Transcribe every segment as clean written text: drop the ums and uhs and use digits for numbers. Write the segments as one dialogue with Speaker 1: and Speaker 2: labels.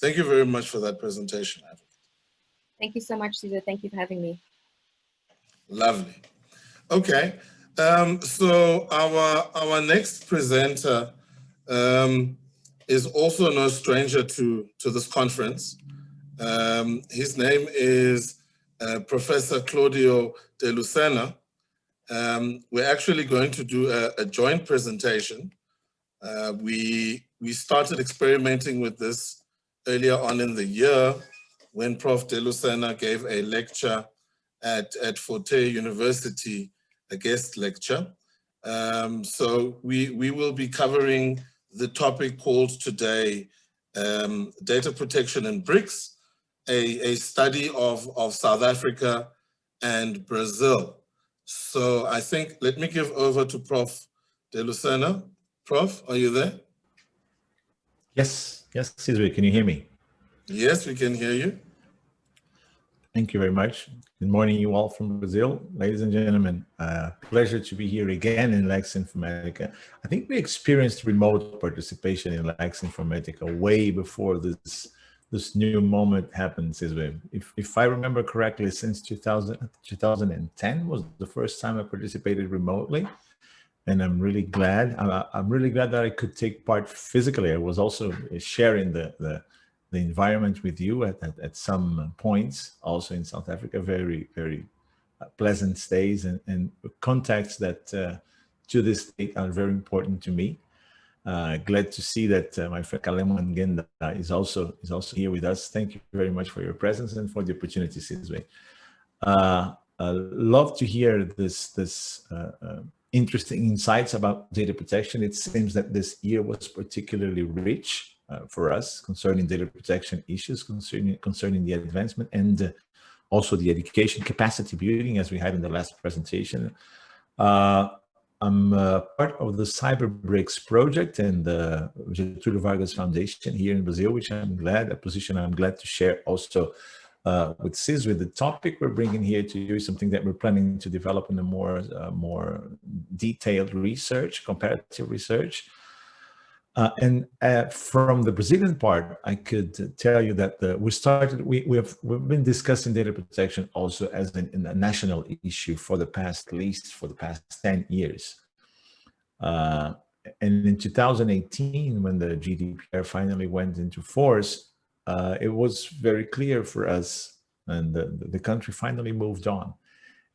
Speaker 1: Thank you very much for that presentation, Advocate.
Speaker 2: Thank you so much, Cesar. Thank you for having me.
Speaker 1: Lovely. Okay, so our next presenter is also no stranger to this conference. His name is Professor Claudio de Lucena. We're actually going to do a joint presentation. We started experimenting with this earlier on in the year when Prof de Lucena gave a lecture at Forte University, a guest lecture. So we will be covering the topic called today, Data Protection in BRICS, a study of South Africa and Brazil. So I think, let me give over to Prof de Lucena. Prof, are you there?
Speaker 3: Yes, Cesar, can you hear me?
Speaker 1: Yes, we can hear you.
Speaker 3: Thank you very much. Good morning, you all from Brazil. Ladies and gentlemen, pleasure to be here again in Lex-Informatica. I think we experienced remote participation in Lex-Informatica way before this new moment happened, Cesar. If I remember correctly, since 2010 was the first time I participated remotely. And I'm really glad. I'm really glad that I could take part physically. I was also sharing the environment with you at some points, also in South Africa. Very, very pleasant stays and contacts that to this day are very important to me. Glad to see that my friend Kaleman Genda is also here with us. Thank you very much for your presence and for the opportunity, Cesar. Love to hear this interesting insights about data protection. It seems that this year was particularly rich for us concerning data protection issues, concerning the advancement and also the education capacity building, as we had in the last presentation. I'm part of the Cyber BRICS project and the Getúlio Vargas Foundation here in Brazil, which I'm glad to share also with Cesar. The topic we're bringing here to you is something that we're planning to develop in a more detailed research, comparative research. And from the Brazilian part, I could tell you that we've been discussing data protection also as a national issue for the past 10 years. And in 2018, when the GDPR finally went into force, it was very clear for us, and the country finally moved on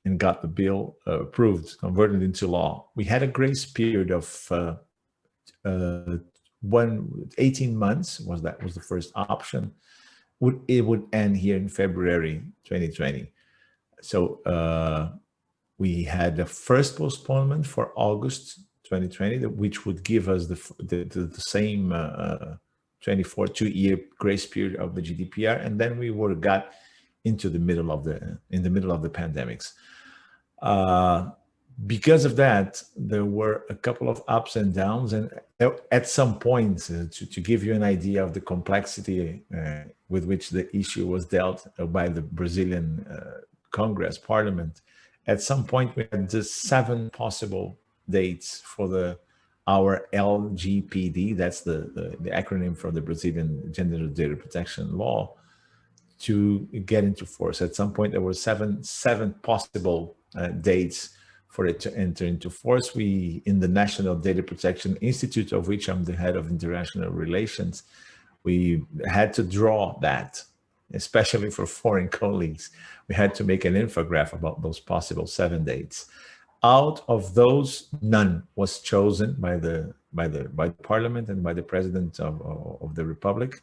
Speaker 3: and got the bill approved, converted into law. We had a grace period of 18 months. That was the first option. It would end here in February 2020. So we had the first postponement for August 2020, which would give us the same 2-year grace period of the GDPR, and then we got into the middle of the pandemics. Because of that, there were a couple of ups and downs, and at some point, to give you an idea of the complexity with which the issue was dealt by the Brazilian Congress Parliament, at some point we had just 7 possible dates for our LGPD, that's the acronym for the Brazilian Gender Data Protection Law, to get into force. At some point, there were seven possible dates for it to enter into force. We, in the National Data Protection Institute, of which I'm the head of international relations, we had to draw that, especially for foreign colleagues. We had to make an infograph about those possible 7 dates. Out of those, none was chosen by the Parliament and by the President of the Republic.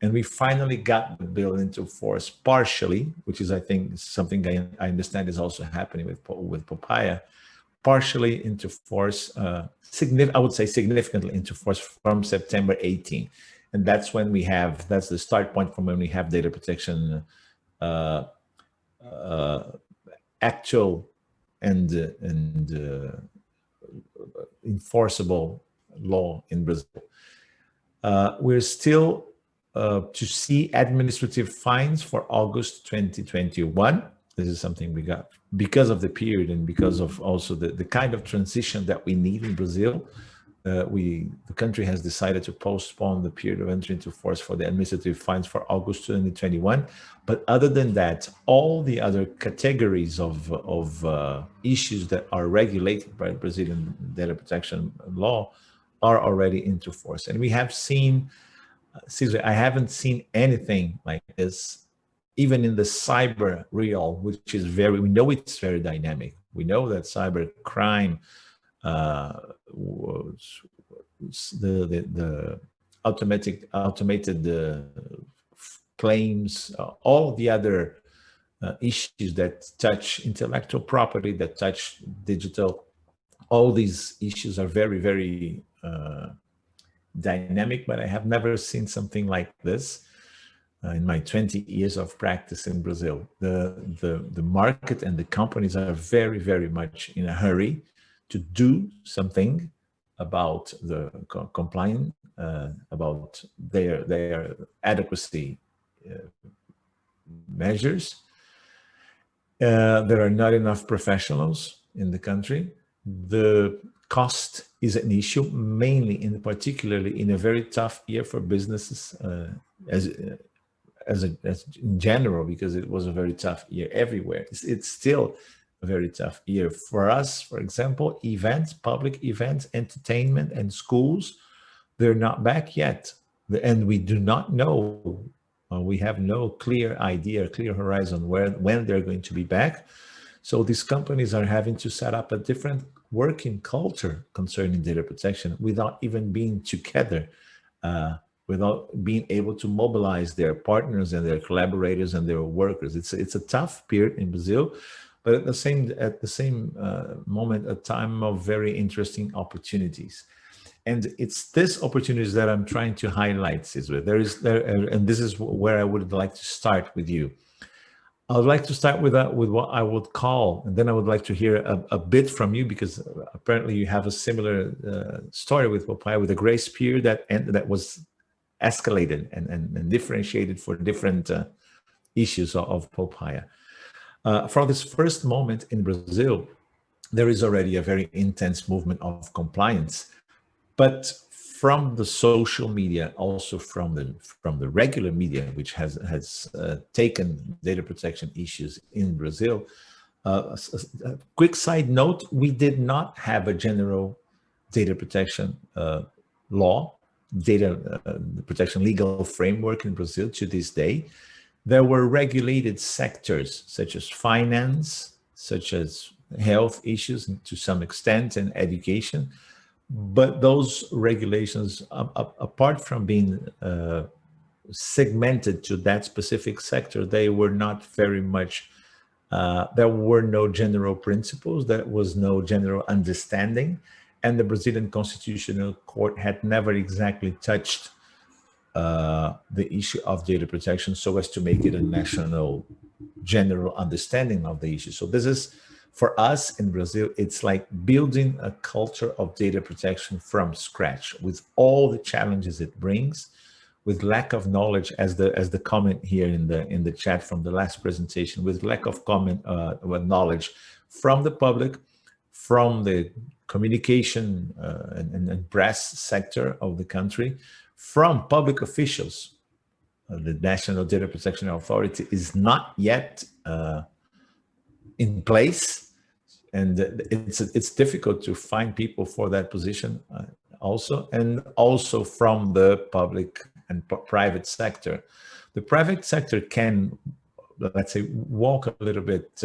Speaker 3: And we finally got the bill into force partially, which is, I think, something I understand is also happening with Papaya, partially into force, I would say significantly into force from September 18. And that's when that's the start point from when we have data protection actual and enforceable law in Brazil. We're still to see administrative fines for August 2021. This is something we got because of the period and because of also the kind of transition that we need in Brazil. the country has decided to postpone the period of entry into force for the administrative fines for August 2021. But other than that, all the other categories of issues that are regulated by Brazilian data protection law are already into force. And we have seen, Cesar, I haven't seen anything like this, even in the cyber realm, which is we know it's very dynamic. We know that cyber crime, the automated claims, all the other issues that touch intellectual property, that touch digital, all these issues are very, very dynamic, but I have never seen something like this in my 20 years of practice in Brazil. The market and the companies are very, very much in a hurry to do something about the compliance, about their adequacy measures. There are not enough professionals in the country. The cost is an issue, mainly particularly in a very tough year for businesses as in general, because it was a very tough year everywhere. It's still a very tough year for us. For example, events, public events, entertainment, and schools, they're not back yet, and we do not know. We have no clear idea, clear horizon when they're going to be back. So these companies are having to set up a different working culture concerning data protection without even being together, without being able to mobilize their partners and their collaborators and their workers. It's a tough period in Brazil, but at the same moment, a time of very interesting opportunities. And it's this opportunities that I'm trying to highlight, Cesar. And this is where I would like to start with you. I would like to start with what I would call, and then I would like to hear a bit from you, because apparently you have a similar story with Popeye, with a grace period that was escalated and differentiated for different issues of Popeye. For this first moment in Brazil, there is already a very intense movement of compliance, but from the social media, also from the regular media, which has taken data protection issues in Brazil. A quick side note: we did not have a general data protection law, data protection legal framework in Brazil to this day. There were regulated sectors such as finance, such as health issues to some extent, and education. But those regulations, apart from being segmented to that specific sector, they were not very much, there were no general principles, there was no general understanding, and the Brazilian Constitutional Court had never exactly touched the issue of data protection so as to make it a national general understanding of the issue. So this is, for us in Brazil, it's like building a culture of data protection from scratch, with all the challenges it brings, with lack of knowledge, as the comment here in the chat from the last presentation, with lack of knowledge from the public, from the communication and press sector of the country, from public officials. The National Data Protection Authority is not yet in place, and it's difficult to find people for that position and also from the public and private sector. The private sector can, let's say, walk a little bit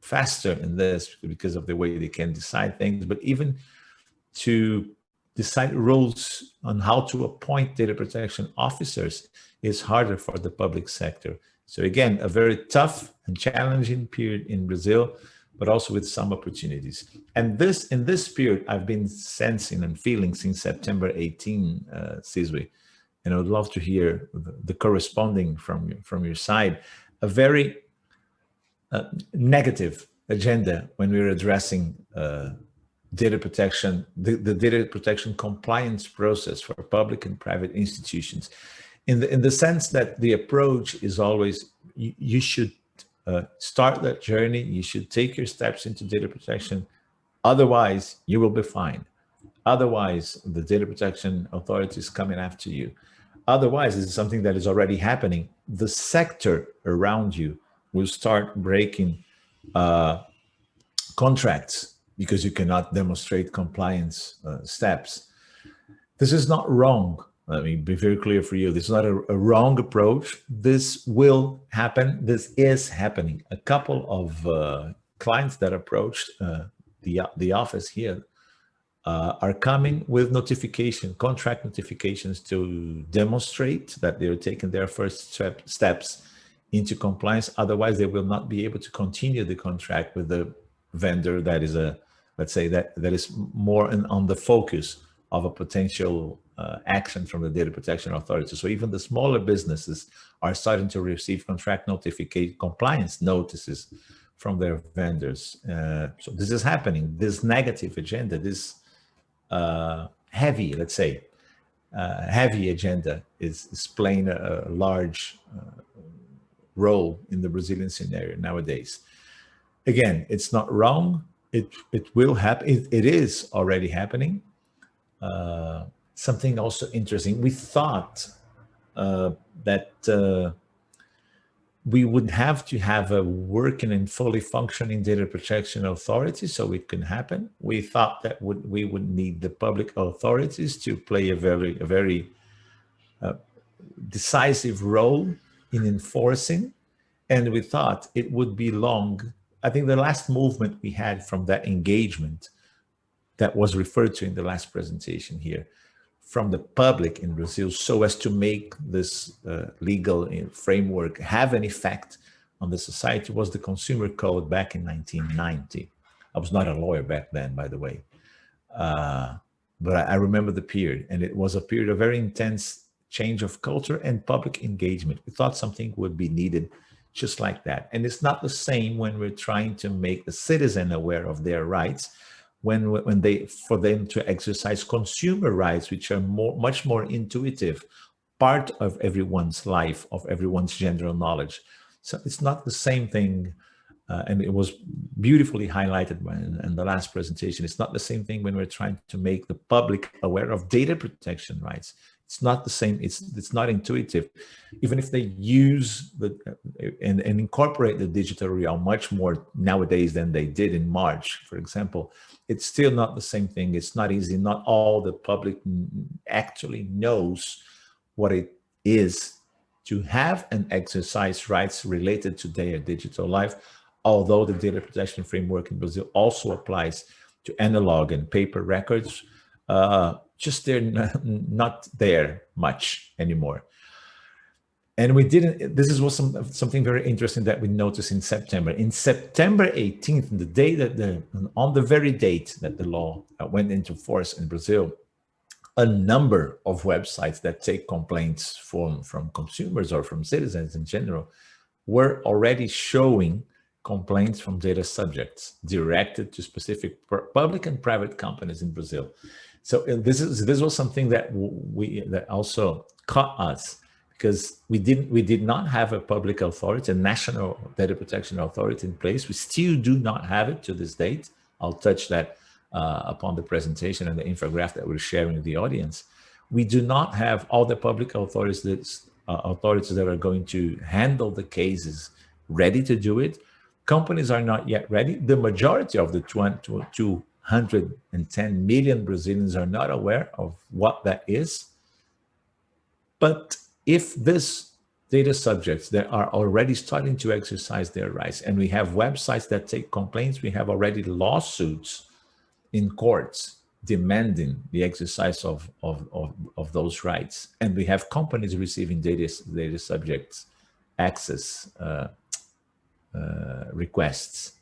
Speaker 3: faster in this because of the way they can decide things, but even to decide rules on how to appoint data protection officers is harder for the public sector. So again, a very tough and challenging period in Brazil, but also with some opportunities. And in this period, I've been sensing and feeling since September 18, Cesar, and I would love to hear the corresponding from your side, a very negative agenda when we're addressing data protection, the data protection compliance process for public and private institutions, in the sense that the approach is always, you should start that journey, you should take your steps into data protection, otherwise you will be fine. Otherwise, the data protection authority is coming after you. Otherwise, this is something that is already happening. The sector around you will start breaking contracts because you cannot demonstrate compliance steps. This is not wrong. Let me be very clear for you. This is not a wrong approach. This will happen. This is happening. A couple of clients that approached the office here are coming with contract notifications to demonstrate that they're taking their first steps into compliance. Otherwise, they will not be able to continue the contract with the vendor that is let's say that is more on the focus of a potential action from the data protection authority. So even the smaller businesses are starting to receive contract compliance notices from their vendors. So this is happening. This negative agenda, this heavy, let's say, heavy agenda is playing a large role in the Brazilian scenario nowadays. Again, it's not wrong. It will happen. It is already happening. Something also interesting. We thought that we would have to have a working and fully functioning data protection authority so it can happen. We thought that we would need the public authorities to play a very decisive role in enforcing. And we thought it would be long. I think the last movement we had from that engagement that was referred to in the last presentation here from the public in Brazil, so as to make this legal framework have an effect on the society, was the Consumer Code back in 1990. I was not a lawyer back then, by the way, but I remember the period, and it was a period of very intense change of culture and public engagement. We thought something would be needed just like that. And it's not the same when we're trying to make the citizen aware of their rights, for them to exercise consumer rights, which are much more intuitive, part of everyone's life, of everyone's general knowledge. So it's not the same thing, and it was beautifully highlighted in the last presentation. It's not the same thing when we're trying to make the public aware of data protection rights. It's not the same. It's not intuitive. Even if they use and incorporate the digital realm much more nowadays than they did in March, for example, it's still not the same thing. It's not easy. Not all the public actually knows what it is to have and exercise rights related to their digital life, although the data protection framework in Brazil also applies to analog and paper records. Just they're not there much anymore. And we didn't, this was something very interesting that we noticed in September. In September 18th, the day that on the very date that the law went into force in Brazil, a number of websites that take complaints from consumers or from citizens in general were already showing complaints from data subjects directed to specific public and private companies in Brazil. So this was something that that also caught us, because we did not have a public authority, a national data protection authority in place. We still do not have it to this date. I'll touch that upon the presentation and the infographic that we're sharing with the audience. We do not have all the public authorities that are going to handle the cases ready to do it. Companies are not yet ready. The majority of the 210 million Brazilians are not aware of what that is. But if this data subjects that are already starting to exercise their rights, and we have websites that take complaints, we have already lawsuits in courts demanding the exercise of those rights, and we have companies receiving data subjects access requests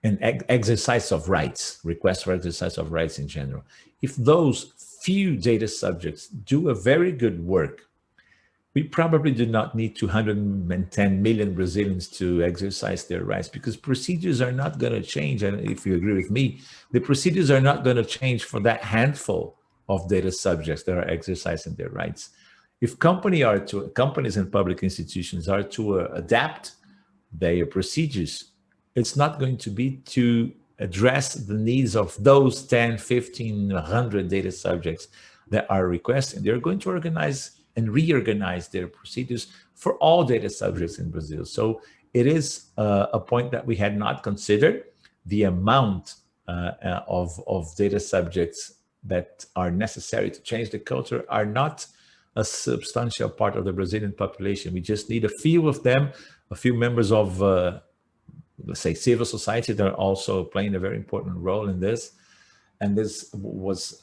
Speaker 3: and exercise of rights, requests for exercise of rights in general. If those few data subjects do a very good work, we probably do not need 210 million Brazilians to exercise their rights, because procedures are not going to change. And if you agree with me, the procedures are not going to change for that handful of data subjects that are exercising their rights. If companies and public institutions are to adapt their procedures, it's not going to be to address the needs of those 10, 15, 100 data subjects that are requesting. They're going to organize and reorganize their procedures for all data subjects in Brazil. So it is a point that we had not considered. The amount of data subjects that are necessary to change the culture are not a substantial part of the Brazilian population. We just need a few of them, a few members of, let's say, civil society that are also playing a very important role in this. And this was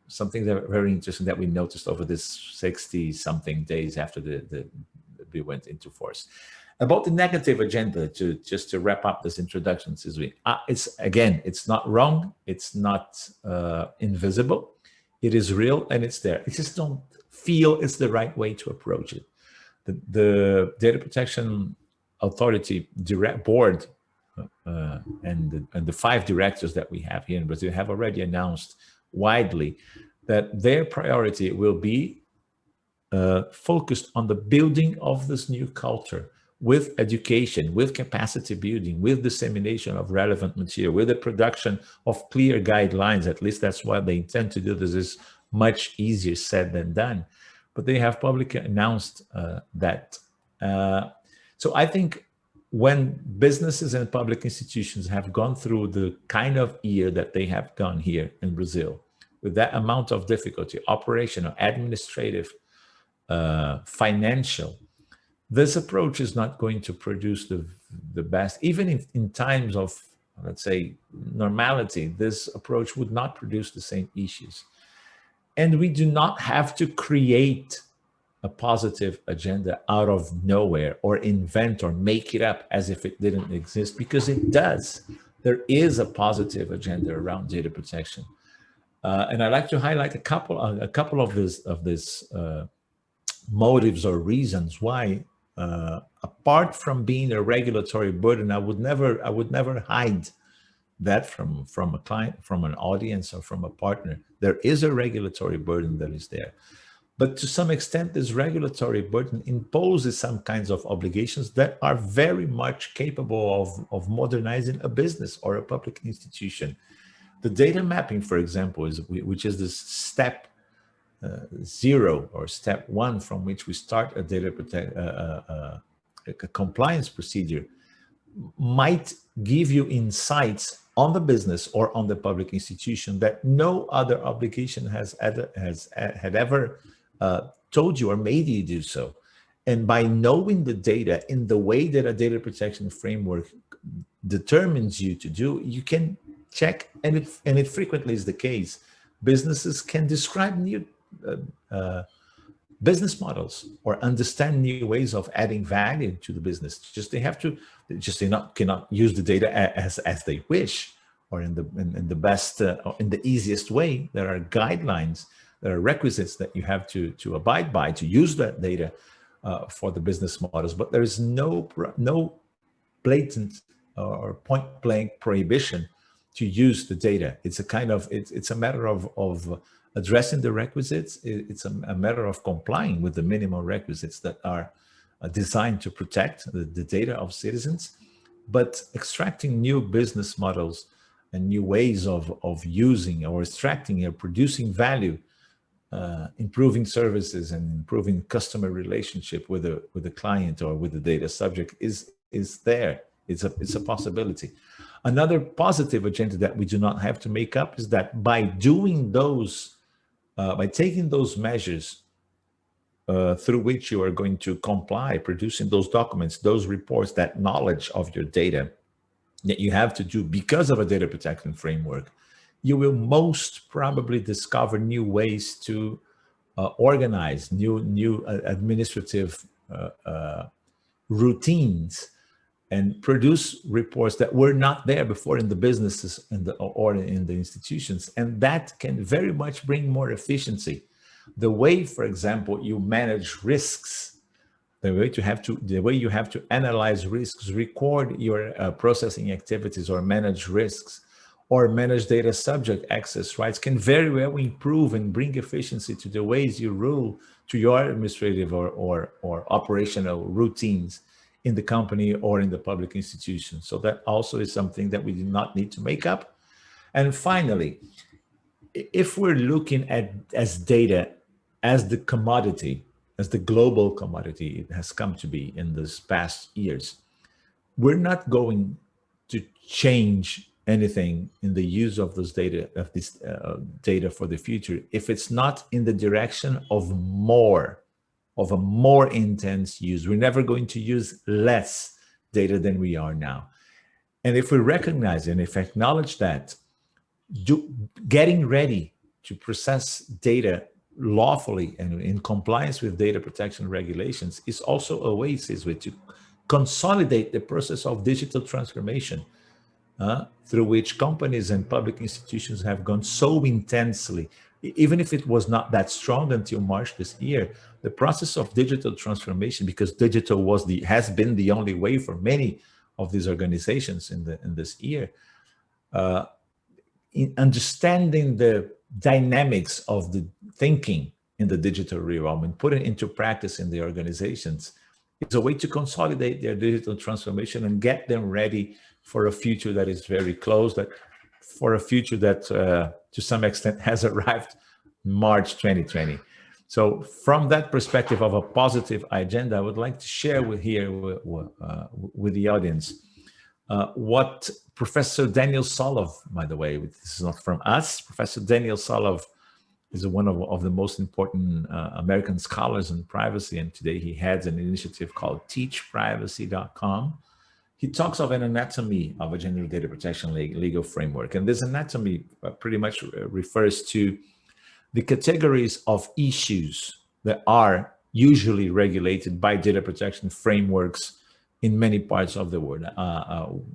Speaker 3: something that very interesting that we noticed over this 60-something days after the bill went into force. About the negative agenda, just to wrap up this introduction, it's not wrong, it's not invisible, it is real and it's there. I just don't feel it's the right way to approach it. The Data Protection Authority board and the 5 directors that we have here in Brazil have already announced widely that their priority will be focused on the building of this new culture, with education, with capacity building, with dissemination of relevant material, with the production of clear guidelines. At least that's what they intend to do. This is much easier said than done, but they have publicly announced that. So I think when businesses and public institutions have gone through the kind of year that they have gone here in Brazil, with that amount of difficulty, operational, administrative, financial, this approach is not going to produce the best. Even in times of, let's say, normality, this approach would not produce the same issues. And we do not have to create a positive agenda out of nowhere or invent or make it up as if it didn't exist, because it does. There is a positive agenda around data protection. And I'd like to highlight a couple of this motives or reasons why, apart from being a regulatory burden, I would never hide that from a client, from an audience, or from a partner. There is a regulatory burden that is there. But to some extent, this regulatory burden imposes some kinds of obligations that are very much capable of modernizing a business or a public institution. The data mapping, for example, which is this step 0 or step 1 from which we start a data a compliance procedure, might give you insights on the business or on the public institution that no other obligation had ever told you or made you do so. And by knowing the data in the way that a data protection framework determines you to do, you can check, and it frequently is the case, businesses can describe new business models or understand new ways of adding value to the business. Cannot use the data as they wish, or in the best in the easiest way. There are guidelines, there are requisites that you have to abide by to use that data for the business models, but there is no blatant or point blank prohibition to use the data. It's a kind of it's a matter of addressing the requisites. It's a matter of complying with the minimum requisites that are designed to protect the data of citizens, but extracting new business models and new ways of using or extracting or producing value, improving services and improving customer relationship with the client or with the data subject is there. It's a possibility. Another positive agenda that we do not have to make up is that by doing those, by taking those measures through which you are going to comply, producing those documents, those reports, that knowledge of your data that you have to do because of a data protection framework, you will most probably discover new ways to organize new administrative routines and produce reports that were not there before in the businesses or in the institutions. And that can very much bring more efficiency. The way, for example, you manage risks, the way you have to analyze risks, record your processing activities or manage risks, or manage data subject access rights can very well improve and bring efficiency to the ways you rule, to your administrative or operational routines in the company or in the public institution. So that also is something that we do not need to make up. And finally, if we're looking at as data as the commodity, as the global commodity it has come to be in this past years, we're not going to change anything in the use of this data, data for the future, if it's not in the direction of a more intense use. We're never going to use less data than we are now. And if we recognize and if acknowledge that, getting ready to process data lawfully and in compliance with data protection regulations is also a way, to consolidate the process of digital transformation through which companies and public institutions have gone so intensely. Even if it was not that strong until March this year, the process of digital transformation, because digital has been the only way for many of these organizations in this year, in understanding the dynamics of the thinking in the digital realm and putting it into practice in the organizations, it's a way to consolidate their digital transformation and get them ready for a future that is very close, for a future that to some extent has arrived March 2020. So from that perspective of a positive agenda, I would like to share with the audience what Professor Daniel Solov, by the way, this is not from us, Professor Daniel Solov is one of the most important American scholars in privacy, and today he heads an initiative called teachprivacy.com. He talks of an anatomy of a general data protection legal framework, and this anatomy pretty much refers to the categories of issues that are usually regulated by data protection frameworks in many parts of the world.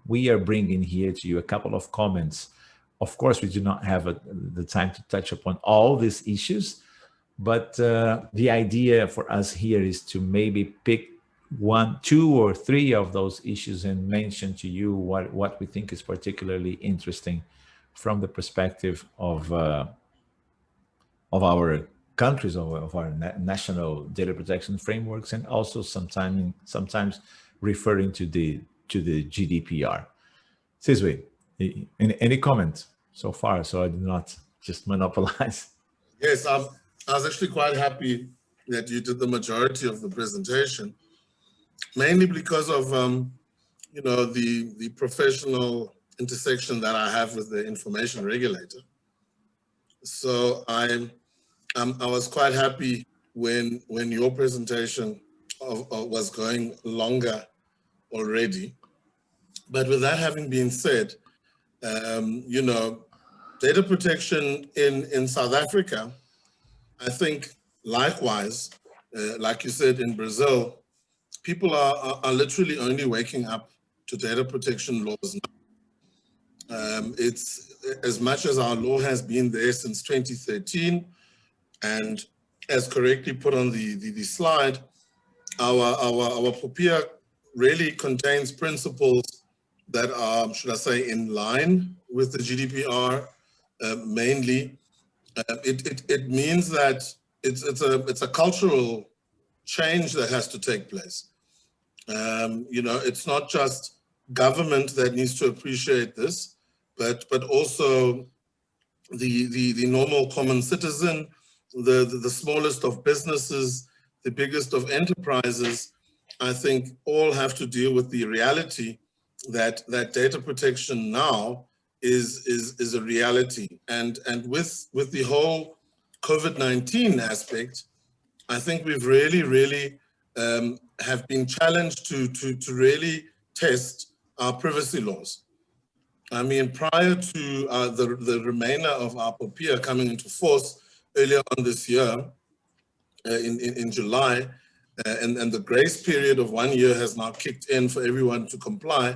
Speaker 3: We are bringing here to you a couple of comments. Of course, we do not have the time to touch upon all these issues, but the idea for us here is to maybe pick 1, 2, or 3 of those issues and mention to you what we think is particularly interesting from the perspective of our countries, of our national data protection frameworks, and also sometimes referring to the GDPR. Sizwe, any comment so far, so I do not just monopolize?
Speaker 1: Yes, I was actually quite happy that you did the majority of the presentation, mainly because of the professional intersection that I have with the information regulator. So I was quite happy when your presentation was going longer already. But with that having been said, data protection in South Africa, I think likewise, like you said, in Brazil, people are literally only waking up to data protection laws now. It's as much as our law has been there since 2013, and as correctly put on the slide, our POPIA really contains principles that are, should I say, in line with the GDPR. Mainly, it means that it's a cultural change that has to take place. It's not just government that needs to appreciate this, but also the normal common citizen, the smallest of businesses, the biggest of enterprises. I think all have to deal with the reality that data protection now is a reality, and with the whole COVID-19 aspect, I think we've really have been challenged to really test our privacy laws. I mean, prior to the remainder of our POPIA coming into force earlier on this year, in July, and the grace period of 1 year has now kicked in for everyone to comply.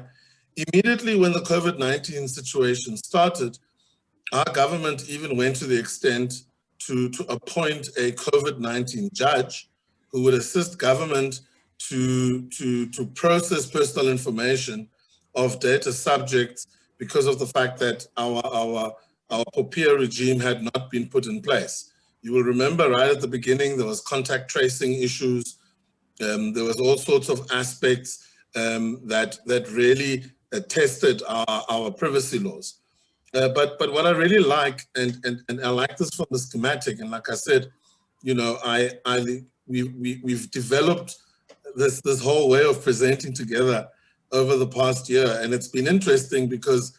Speaker 1: Immediately when the COVID-19 situation started, our government even went to the extent to appoint a COVID-19 judge who would assist government to process personal information of data subjects because of the fact that our POPIA regime had not been put in place. You will remember right at the beginning, there was contact tracing issues. There was all sorts of aspects that really tested our privacy laws. But what I really like, and I like this from the schematic, and like I said, you know, we've developed this whole way of presenting together over the past year, and it's been interesting because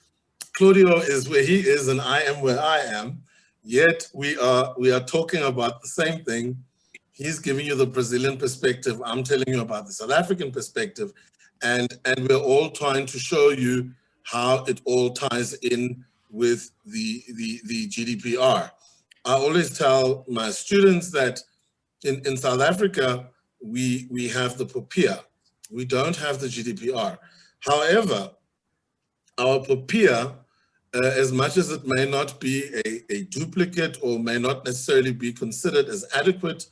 Speaker 1: Claudio is where he is and I am where I am, yet we are talking about the same thing. He's giving you the Brazilian perspective, I'm telling you about the South African perspective, and we're all trying to show you how it all ties in with the GDPR. I always tell my students that in South Africa, we have the POPIA. We don't have the GDPR. However, our POPIA, as much as it may not be a duplicate or may not necessarily be considered as adequate,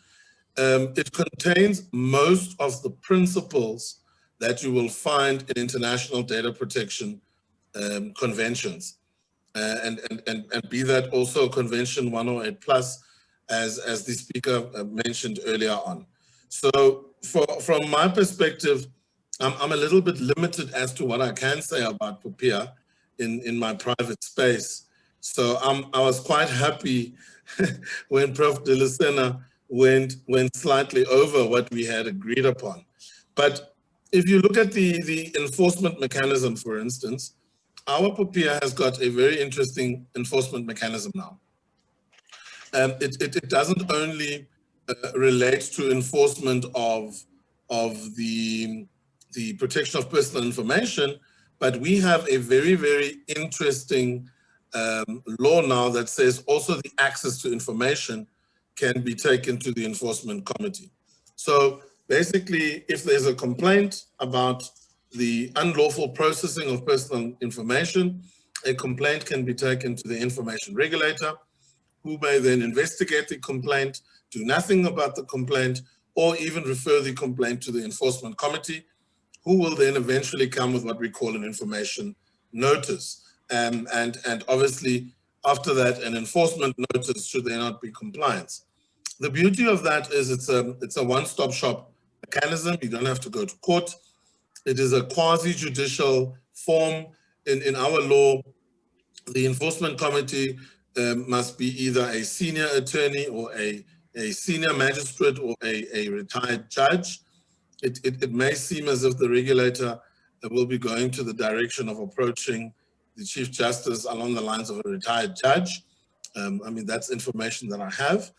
Speaker 1: it contains most of the principles that you will find in international data protection conventions. And be that also Convention 108 plus, as the speaker mentioned earlier on. So from my perspective, I'm a little bit limited as to what I can say about POPIA in my private space. So I was quite happy when Prof de Lucena went slightly over what we had agreed upon. But if you look at the enforcement mechanism, for instance, our POPIA has got a very interesting enforcement mechanism now. It doesn't only relate to enforcement of the protection of personal information, but we have a very, very interesting law now that says also the access to information can be taken to the enforcement committee. So basically, if there's a complaint about the unlawful processing of personal information, a complaint can be taken to the information regulator, who may then investigate the complaint, do nothing about the complaint, or even refer the complaint to the enforcement committee, who will then eventually come with what we call an information notice. And obviously, after that, an enforcement notice should there not be compliance. The beauty of that is it's a one-stop shop mechanism. You don't have to go to court. It is a quasi-judicial form. In our law, the enforcement committee must be either a senior attorney or a senior magistrate or a retired judge. It may seem as if the regulator will be going to the direction of approaching the Chief Justice along the lines of a retired judge. I mean, that's information that I have.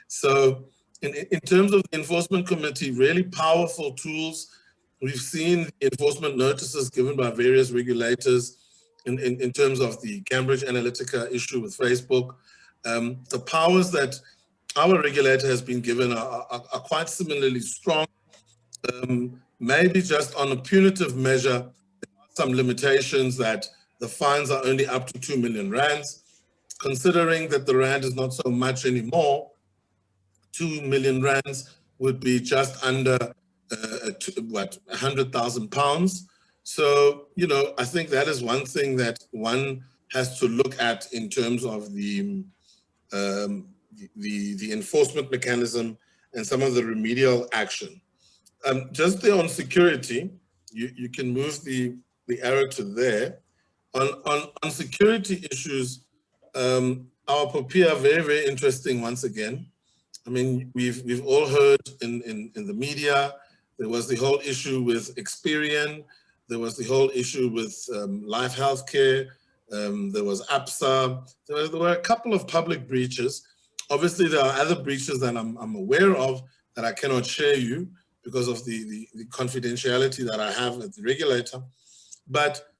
Speaker 1: So in terms of the enforcement committee, really powerful tools. We've seen the enforcement notices given by various regulators in terms of the Cambridge Analytica issue with Facebook. The powers that our regulator has been given are quite similarly strong. Maybe just on a punitive measure, there are some limitations that the fines are only up to 2 million rands. Considering that the rand is not so much anymore, 2 million rands would be just under, 100,000 pounds. So, you know, I think that is one thing that one has to look at in terms of the enforcement mechanism and some of the remedial action. Just there on security, you can move the arrow to there. On security issues, our POPIA, very, very interesting once again. I mean, we've all heard in the media, there was the whole issue with Experian, there was the whole issue with Life Healthcare, there was APSA, there were a couple of public breaches. Obviously, there are other breaches that I'm aware of that I cannot share you because of the confidentiality that I have with the regulator. But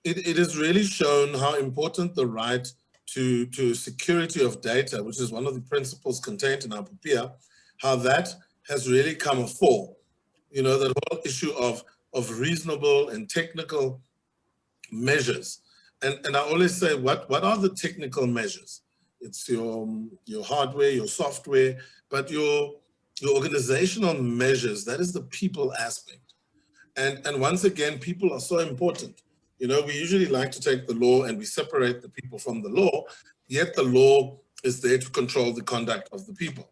Speaker 1: it is really shown how important the right to security of data, which is one of the principles contained in our POPIA, how that has really come afore. You know, the whole issue of reasonable and technical measures. And I always say, what are the technical measures? It's your hardware, your software, but your organizational measures, that is the people aspect. And once again, people are so important. You know, we usually like to take the law and we separate the people from the law, yet the law is there to control the conduct of the people.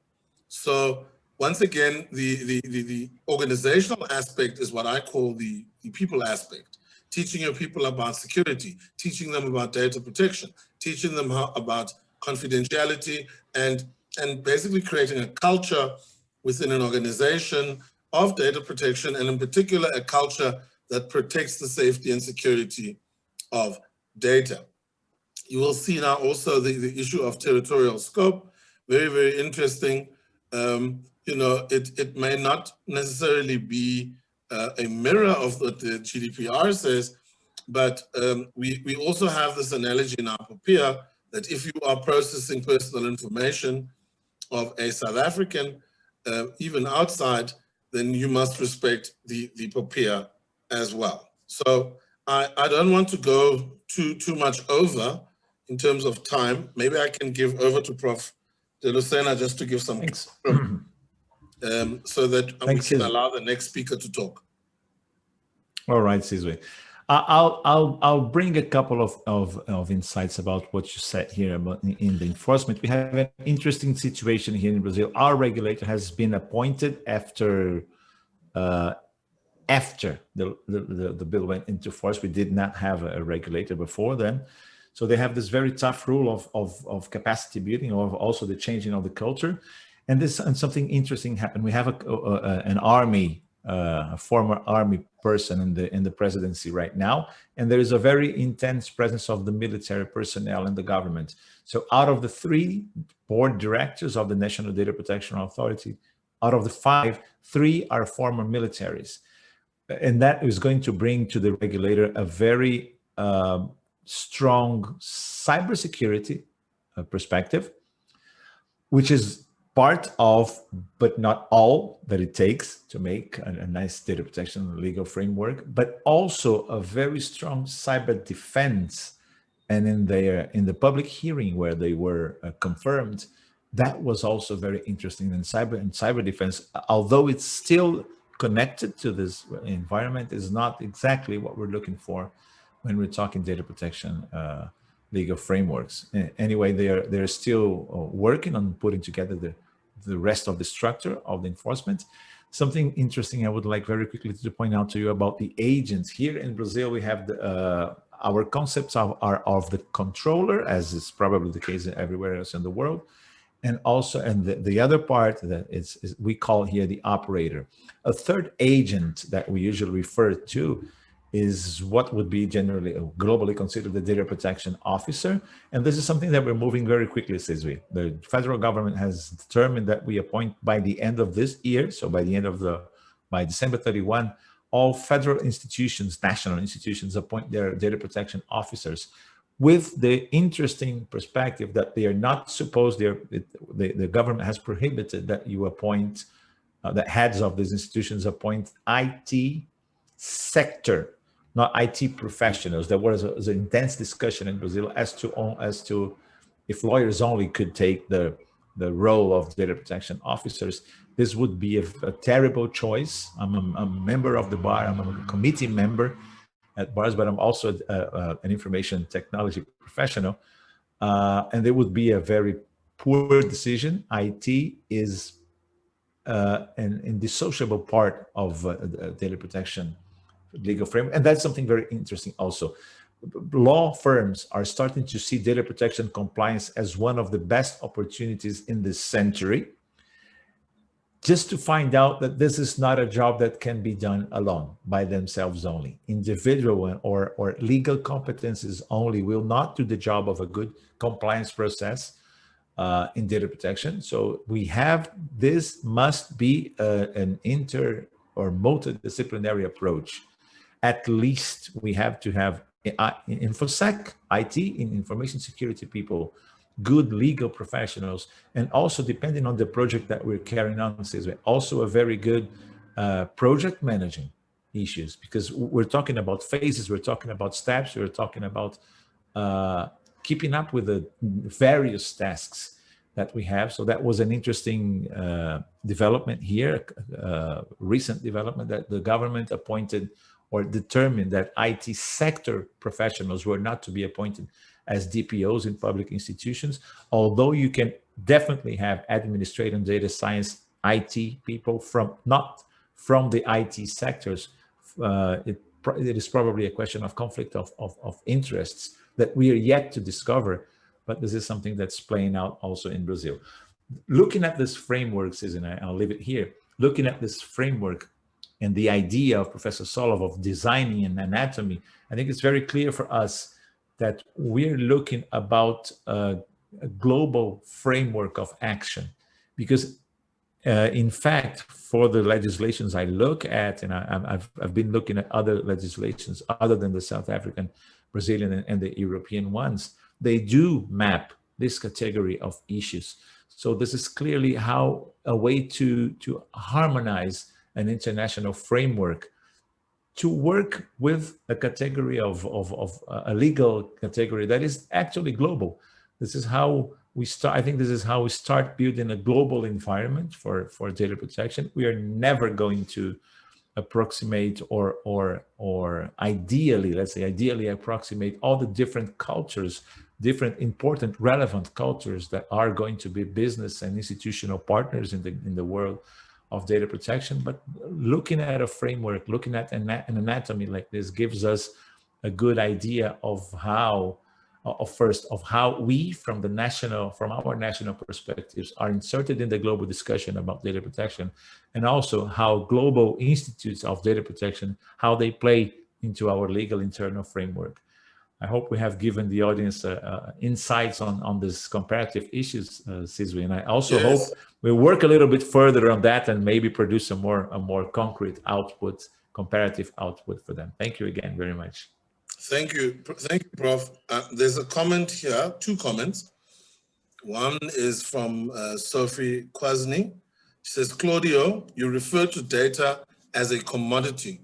Speaker 1: So once again, the organizational aspect is what I call the people aspect. Teaching your people about security, teaching them about data protection, teaching them about confidentiality, and basically creating a culture within an organization of data protection, and in particular, a culture that protects the safety and security of data. You will see now also the issue of territorial scope, very, very interesting. You know, it may not necessarily be a mirror of what the GDPR says, but we also have this analogy in our POPIA that if you are processing personal information of a South African, even outside, then you must respect the POPIA as well. So I don't want to go too much over in terms of time. Maybe I can give over to Prof de Lucena just to give some
Speaker 3: Thanks.
Speaker 1: So that
Speaker 3: Thanks,
Speaker 1: we can allow the next speaker to talk.
Speaker 3: All right, Sizwe. I'll bring a couple of insights about what you said here about in the enforcement. We have an interesting situation here in Brazil. Our regulator has been appointed after the bill went into force. We did not have a regulator before then. So they have this very tough rule of capacity building, of also the changing of the culture. And something interesting happened. We have an army, a former army person in the presidency right now, and there is a very intense presence of the military personnel in the government. So out of the 3 board directors of the National Data Protection Authority, out of the 5, 3 are former militaries. And that is going to bring to the regulator a very strong cybersecurity perspective, which is part of, but not all, that it takes to make a nice data protection legal framework, but also a very strong cyber defense. And in the public hearing where they were confirmed, that was also very interesting. And cyber defense, although it's still connected to this environment, is not exactly what we're looking for when we're talking data protection legal frameworks. Anyway, they're still working on putting together the rest of the structure of the enforcement. Something interesting I would like very quickly to point out to you about the agents. Here in Brazil, we have our concepts are of the controller, as is probably the case everywhere else in the world. And also, and the other part that is we call here the operator. A third agent that we usually refer to is what would be generally globally considered the data protection officer. And this is something that we're moving very quickly, Sizwe. The federal government has determined that we appoint by the end of this year, so by December 31, all federal institutions, national institutions, appoint their data protection officers, with the interesting perspective that they are not supposed, the government has prohibited that you appoint, the heads of these institutions appoint IT sector, not IT professionals. There was an intense discussion in Brazil as to if lawyers only could take the role of data protection officers. This would be a terrible choice. I'm a member of the bar. I'm a committee member at bars, but I'm also an information technology professional. And it would be a very poor decision. IT is an indissociable part of data protection legal framework. And that's something very interesting also. Law firms are starting to see data protection compliance as one of the best opportunities in this century, just to find out that this is not a job that can be done alone, by themselves only. Individual or legal competences only will not do the job of a good compliance process in data protection. So this must be an inter or multidisciplinary approach. At least we have to have InfoSec, IT, in information security people, good legal professionals, and also depending on the project that we're carrying on, also a very good project managing issues, because we're talking about phases, we're talking about steps, we're talking about keeping up with the various tasks that we have. So that was an interesting development here, recent development, that the government appointed or determined that IT sector professionals were not to be appointed as DPOs in public institutions, although you can definitely have administrative and data science IT people not from the IT sectors. It is probably a question of conflict of interests that we are yet to discover, but this is something that's playing out also in Brazil. Looking at this framework, Susan, I'll leave it here. Looking at this framework and the idea of Professor Solov of designing an anatomy, I think it's very clear for us that we're looking about a global framework of action, because in fact, for the legislations I look at, and I've been looking at other legislations other than the South African, Brazilian, and the European ones, they do map this category of issues. So this is clearly how a way to harmonize an international framework to work with a category of a legal category that is actually global. This is how we start. I think this is how we start building a global environment for data protection. We are never going to approximate or ideally, let's say, ideally approximate all the different cultures, different important relevant cultures that are going to be business and institutional partners in the world of data protection. But looking at a framework, looking at an anatomy like this gives us a good idea of how we from our national perspectives are inserted in the global discussion about data protection, and also how global institutes of data protection, how they play into our legal internal framework. I hope we have given the audience insights on these comparative issues, Sizwe, and I also hope we work a little bit further on that and maybe produce a more concrete output, comparative output for them. Thank you again very much.
Speaker 1: Thank you, Prof. There's a comment here, two comments. One is from Sophie Kwasny. She says, Claudio, you refer to data as a commodity.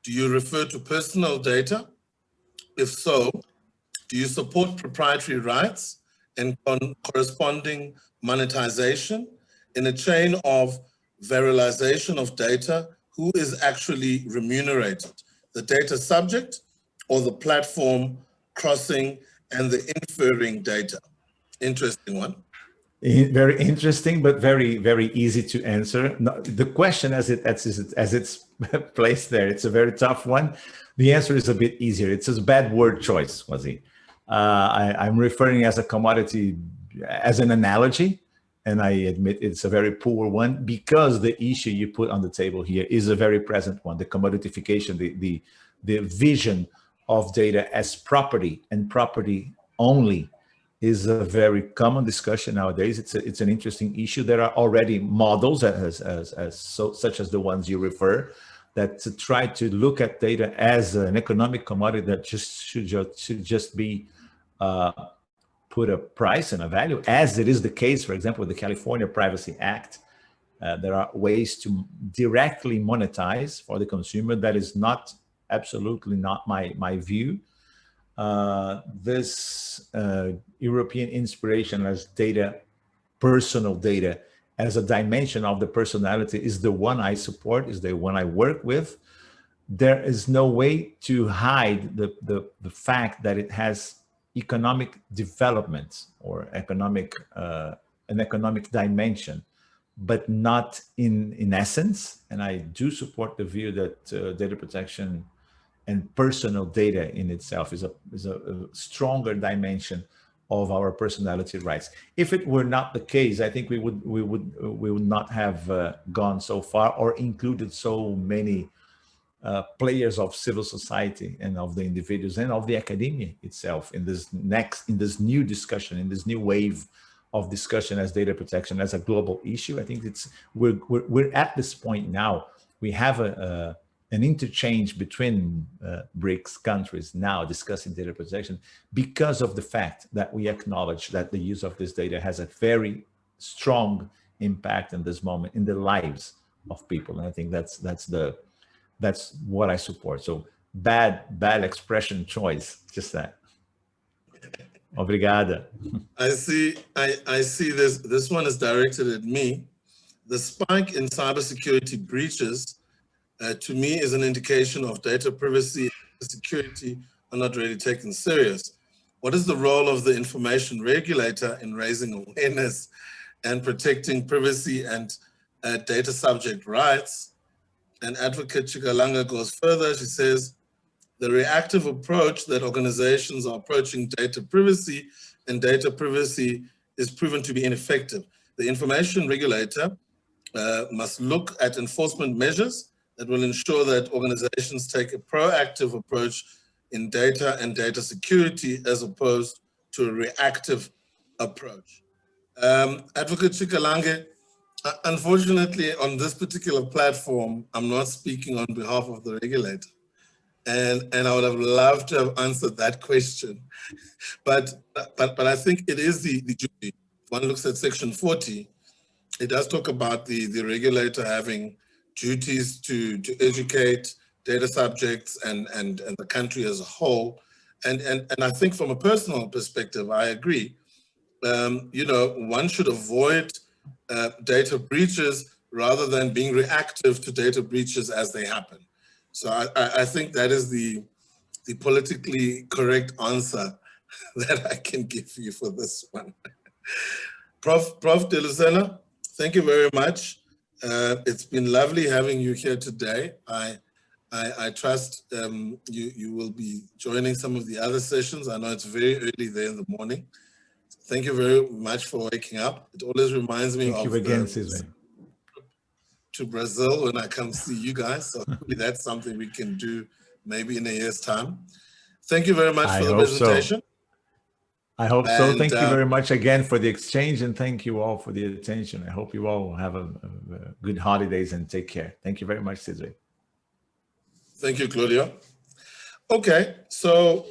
Speaker 1: Do you refer to personal data? If so, do you support proprietary rights and corresponding monetization in a chain of viralization of data? Who is actually remunerated? The data subject or the platform crossing and the inferring data? Interesting one.
Speaker 3: Very interesting, but very, very easy to answer. The question as it's placed there, it's a very tough one. The answer is a bit easier. It's a bad word choice, Wazi. I'm referring as a commodity, as an analogy, and I admit it's a very poor one because the issue you put on the table here is a very present one. The commoditification, the vision of data as property and property only is a very common discussion nowadays. It's an interesting issue. There are already models such as the ones you refer, that to try to look at data as an economic commodity that should just be put a price and a value, as it is the case, for example, with the California Privacy Act. There are ways to directly monetize for the consumer. That is absolutely not my view. This European inspiration as data, personal data, as a dimension of the personality is the one I support, is the one I work with. There is no way to hide the fact that it has economic development or an economic dimension, but not in essence. And I do support the view that data protection and personal data in itself is a stronger dimension of our personality rights. If it were not the case, I think we would not have gone so far or included so many players of civil society and of the individuals and of the academia itself in this new discussion, in this new wave of discussion as data protection as a global issue. I think we're at this point now. We have an interchange between BRICS countries now discussing data protection because of the fact that we acknowledge that the use of this data has a very strong impact in this moment in the lives of people. And I think that's what I support. So bad expression choice, just that. Obrigada.
Speaker 1: I see this one is directed at me. The spike in cybersecurity breaches to me is an indication of data privacy and security are not really taken serious. What is the role of the information regulator in raising awareness and protecting privacy and at data subject rights. And Advocate Chikalanga goes further. She says, the reactive approach that organizations are approaching data privacy and data privacy is proven to be ineffective. The information regulator must look at enforcement measures that will ensure that organizations take a proactive approach in data and data security as opposed to a reactive approach. Advocate Chikalange, unfortunately, on this particular platform, I'm not speaking on behalf of the regulator. And I would have loved to have answered that question. But I think it is the duty. One looks at section 40, it does talk about the regulator having duties to educate data subjects and the country as a whole. And I think from a personal perspective, I agree. You know, one should avoid data breaches rather than being reactive to data breaches as they happen. So I think that is the politically correct answer that I can give you for this one. Prof de Lucena, thank you very much. It's been lovely having you here today. I trust you will be joining some of the other sessions. I know it's very early there in the morning. Thank you very much for waking up. It always reminds me
Speaker 3: Thank
Speaker 1: of
Speaker 3: you again, Cesar.
Speaker 1: To Brazil when I come see you guys. So hopefully that's something we can do maybe in a year's time. Thank you very much for the presentation.
Speaker 3: I hope so. Thank you very much again for the exchange, and thank you all for the attention. I hope you all have a good holidays and take care. Thank you very much, Cesar.
Speaker 1: Thank you, Claudio. Okay, so